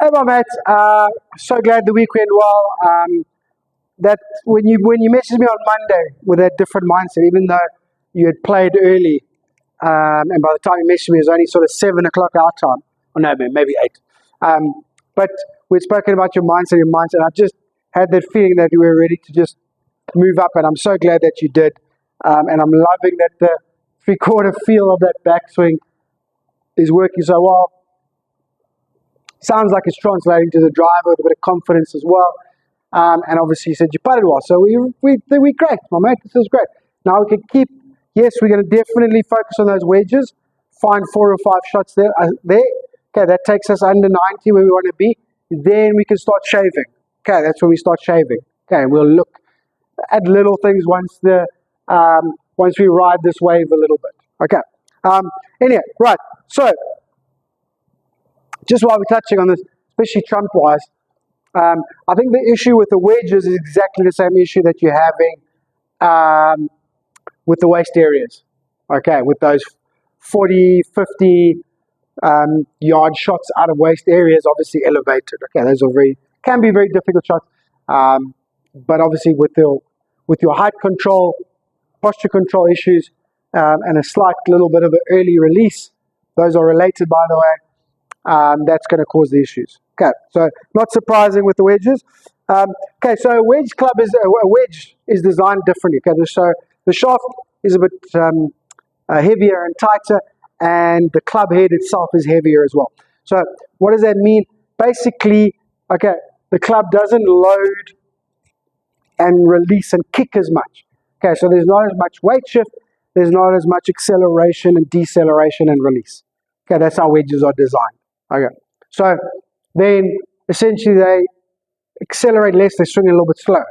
Hey, my mates. So glad the week went well. That when you messaged me on Monday with that different mindset, even though you had played early, and by the time you messaged me, it was only sort of 7 o'clock our time. Or no, maybe 8. But we'd spoken about your mindset. I just had that feeling that you were ready to just move up, and I'm so glad that you did. And I'm loving that the three-quarter feel of that backswing is working so well. Sounds like it's translating to the driver with a bit of confidence as well. And obviously you said you putted well. So we're great, my mate. This is great. Now we can keep, yes, we're going to definitely focus on those wedges. Find 4 or 5 shots there. Okay, that takes us under 90 where we want to be. Then we can start shaving. Okay, that's when we start shaving. Okay, we'll look at little things once we ride this wave a little bit. Okay. Anyway, right. So just while we're touching on this, especially Trump-wise, I think the issue with the wedges is exactly the same issue that you're having with the waist areas. Okay, with those 40, 50 yard shots out of waist areas, obviously elevated. Okay, those are can be very difficult shots, but obviously with your height control, posture control issues, and a slight little bit of an early release, those are related, by the way. That's going to cause the issues. Okay, so not surprising with the wedges. Okay, so a wedge is designed differently. Okay, so the shaft is a bit heavier and tighter, and the club head itself is heavier as well. So what does that mean? Basically, okay, the club doesn't load and release and kick as much. Okay, so there's not as much weight shift, there's not as much acceleration and deceleration and release. Okay, that's how wedges are designed. Okay, so then essentially they accelerate less, they swing a little bit slower.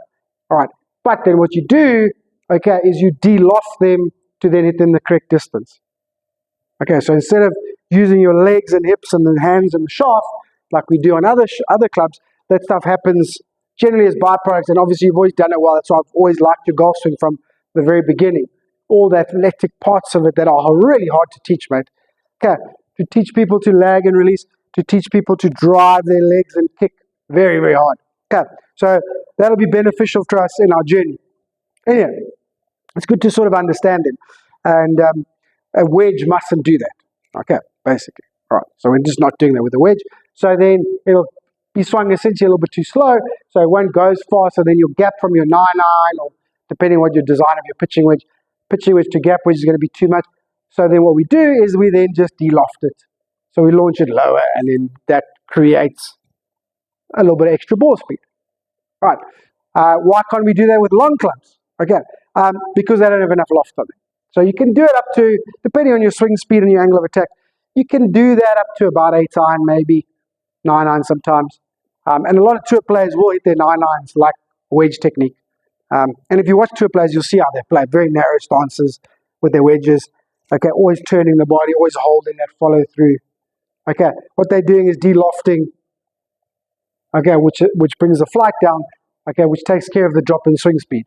All right, but then what you do, okay, is you de-loft them to then hit them the correct distance. Okay, so instead of using your legs and hips and the hands and the shaft like we do on other clubs, that stuff happens generally as byproducts, and obviously you've always done it well. That's why I've always liked your golf swing from the very beginning. All the athletic parts of it that are really hard to teach, mate. Okay, to teach people to lag and release, to teach people to drive their legs and kick, very, very hard. Okay, so that'll be beneficial to us in our journey. Anyway, it's good to sort of understand it. And a wedge mustn't do that. Okay, basically. All right, so we're just not doing that with a wedge. So then it'll be swung essentially a little bit too slow, so it won't go as fast, so then your gap from your 9-9, or depending on what your design of your pitching wedge to gap wedge is going to be too much. So then what we do is we then just de-loft it. So we launch it lower, and then that creates a little bit of extra ball speed. Right. Why can't we do that with long clubs? Okay, because they don't have enough loft on them. So you can do it up to, depending on your swing speed and your angle of attack, you can do that up to about 8-iron, maybe 9-iron sometimes. And a lot of tour players will hit their 9-irons like wedge technique. And if you watch tour players, you'll see how they play very narrow stances with their wedges. Okay, always turning the body, always holding that follow through. Okay, what they're doing is de-lofting, okay, which brings the flight down, okay, which takes care of the drop in swing speed.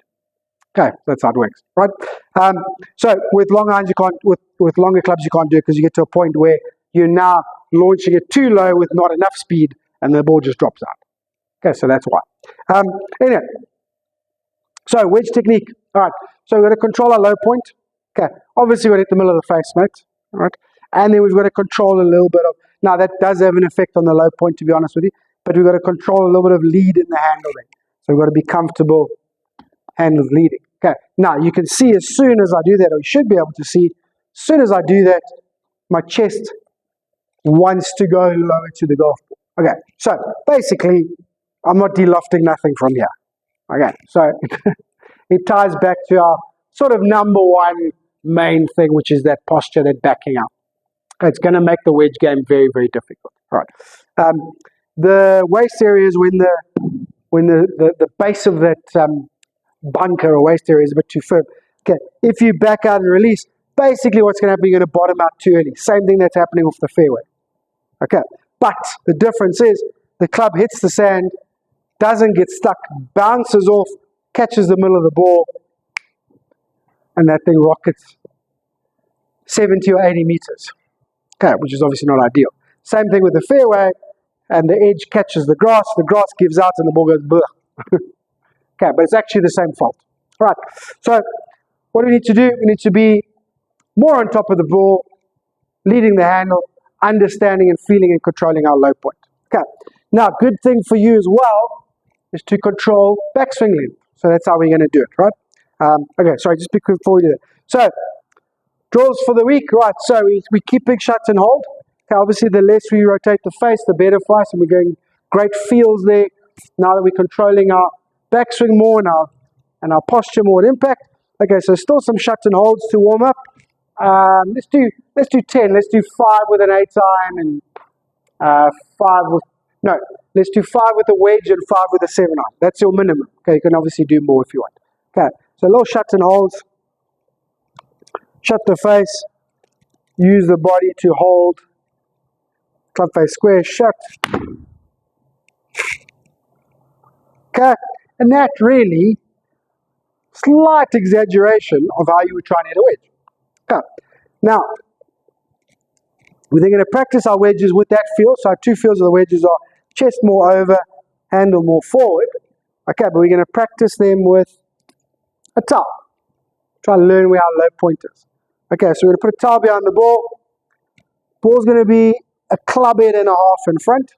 Okay, that's how it works, right? So with long irons, you can't, with longer clubs, you can't do it because you get to a point where you're now launching it too low with not enough speed, and the ball just drops out. Okay, so that's why. Anyway, so wedge technique. All right, so we're going to control our low point. Okay, obviously we're at the middle of the face, mate. All right, and then we've got to control a little bit of. Now that does have an effect on the low point, to be honest with you, but we've got to control a little bit of lead in the handle then. So we've got to be comfortable handle leading. Okay, now you can see as soon as I do that, or you should be able to see, as soon as I do that, my chest wants to go lower to the golf ball. Okay, so basically, I'm not de-lofting nothing from here. Okay, so it ties back to our sort of number one main thing, which is that posture, that backing up. It's going to make the wedge game very, very difficult. All right. The waist area is when the base of that bunker or waist area is a bit too firm. Okay, if you back out and release, basically what's going to happen, you're going to bottom out too early. Same thing that's happening off the fairway. Okay, but the difference is the club hits the sand, doesn't get stuck, bounces off, catches the middle of the ball, and that thing rockets 70 or 80 meters. Okay, which is obviously not ideal. Same thing with the fairway. and the edge catches the grass gives out and the ball goes bleh. Okay, but it's actually the same fault. All right, so what do we need to do? We need to be more on top of the ball, leading the handle, understanding and feeling and controlling our low point. Okay, now good thing for you as well is to control backswing length. So that's how we're going to do it, right? Okay, sorry, just before we do that. So, drills for the week, right? So we keep big shots and hold. Okay, obviously the less we rotate the face, the better for us, and we're getting great feels there. Now that we're controlling our backswing more and our posture more at impact. Okay, so still some shots and holds to warm up. Let's do 10. Let's do 5 with an 8-iron and 5 with let's do 5 with a wedge and 5 with a 7-iron. That's your minimum. Okay, you can obviously do more if you want. Okay, so a little shots and holds. Shut the face. Use the body to hold. Club face square, shut. Okay, and that really, slight exaggeration of how you would try and hit a wedge. Okay, now, we're then going to practice our wedges with that feel. So our 2 feels of the wedges are chest more over, handle more forward. Okay, but we're going to practice them with a towel. Try to learn where our low point is. Okay, so we're going to put a towel behind the ball. Ball's going to be a club head and a half in front.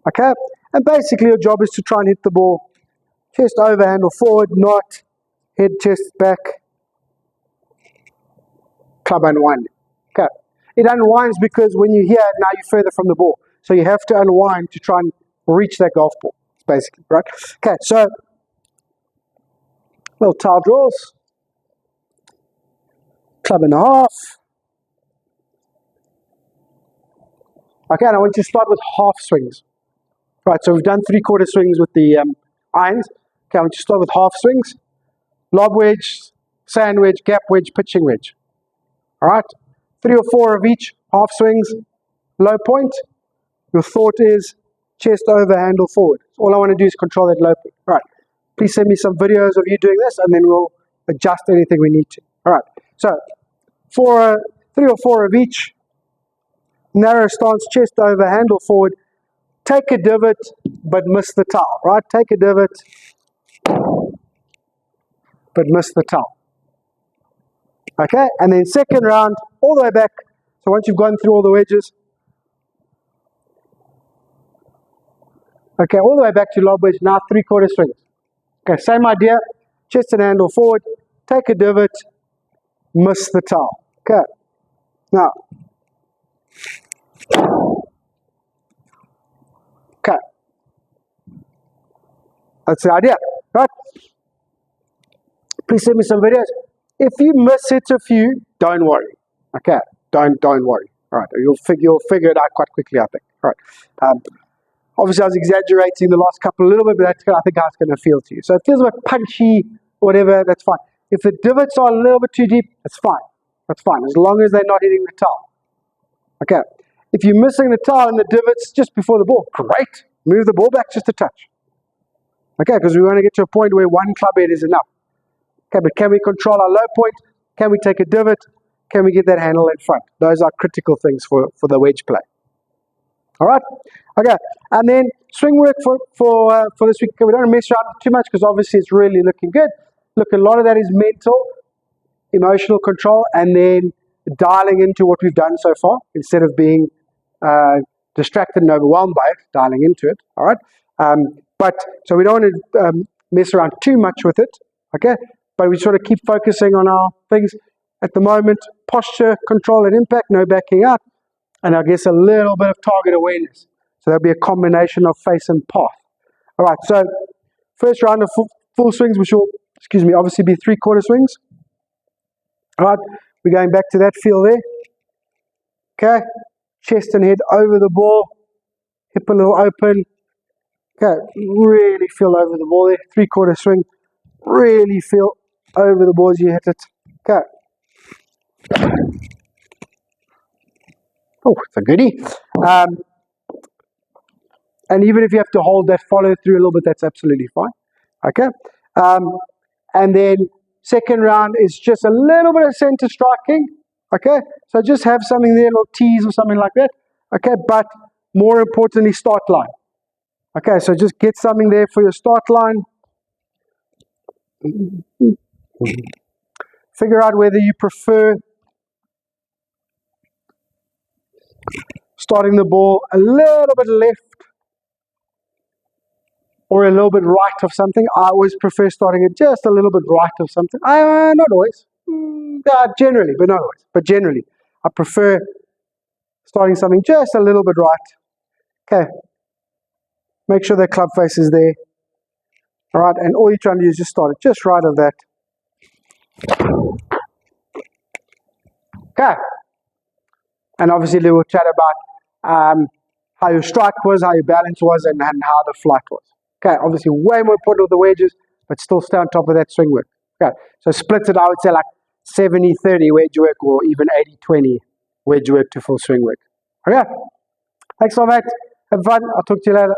Okay, and basically your job is to try and hit the ball chest over, handle forward, not head, chest, back, club unwind. Okay, it unwinds because when you're here, now you're further from the ball. So you have to unwind to try and reach that golf ball, basically, right? Okay, so little towel draws, club and a half. Okay, and I want you to start with half swings. Right, so we've done 3/4 swings with the irons. Okay, I want you to start with half swings. Lob wedge, sand wedge, gap wedge, pitching wedge. All right, 3 or 4 of each, half swings, low point. Your thought is chest over, handle forward. So all I want to do is control that low point. All right, please send me some videos of you doing this, and then we'll adjust anything we need to. All right, so 3 or 4 of each. Narrow stance, chest over, handle forward. Take a divot, but miss the towel, right? Take a divot, but miss the towel. Okay, and then second round, all the way back. So once you've gone through all the wedges, okay, all the way back to lob wedge, now 3/4 swings. Okay, same idea, chest and handle forward, take a divot, miss the towel. Okay, now, okay, that's the idea, right? Please send me some videos. If you miss it a few, don't worry. Okay, don't worry. All right, you'll figure it out quite quickly, I think. All right. Obviously, I was exaggerating the last couple a little bit, but that's I think how it's going to feel to you. So it feels a bit punchy, whatever. That's fine. If the divots are a little bit too deep, that's fine. That's fine, as long as they're not hitting the towel. Okay. If you're missing the towel and the divots just before the ball, great. Move the ball back just a touch. Okay, because we want to get to a point where one club head is enough. Okay, but can we control our low point? Can we take a divot? Can we get that handle in front? Those are critical things for the wedge play. All right? Okay, and then swing work for this week. We don't mess around too much because obviously it's really looking good. Look, a lot of that is mental, emotional control, and then dialing into what we've done so far instead of being distracted and overwhelmed by it, dialing into it. All right? So we don't want to mess around too much with it. Okay? But we sort of keep focusing on our things at the moment. Posture, control, and impact, no backing out. And I guess a little bit of target awareness. So there'll be a combination of face and path. All right, so first round of full swings, which will, obviously be 3/4 swings. All right, we're going back to that feel there. Okay, chest and head over the ball. Hip a little open. Okay, really feel over the ball there. 3/4 swing. Really feel over the ball as you hit it. Okay. Oh, it's a goodie. And even if you have to hold that follow through a little bit, that's absolutely fine. Okay. And then second round is just a little bit of center striking. Okay. So just have something there, a little tease or something like that. Okay. But more importantly, start line. Okay, so just get something there for your start line. Figure out whether you prefer starting the ball a little bit left or a little bit right of something. I always prefer starting it just a little bit right of something. Not always. Generally, but not always. But generally, I prefer starting something just a little bit right. Okay. Make sure the club face is there. All right, and all you're trying to do is just start it just right of that. Okay. And obviously we'll chat about how your strike was, how your balance was, and how the flight was. Okay, obviously way more important with the wedges, but still stay on top of that swing work. Okay, so split it, I would say like 70-30 wedge work or even 80-20 wedge work to full swing work. Okay, thanks so much. Have fun. I'll talk to you later.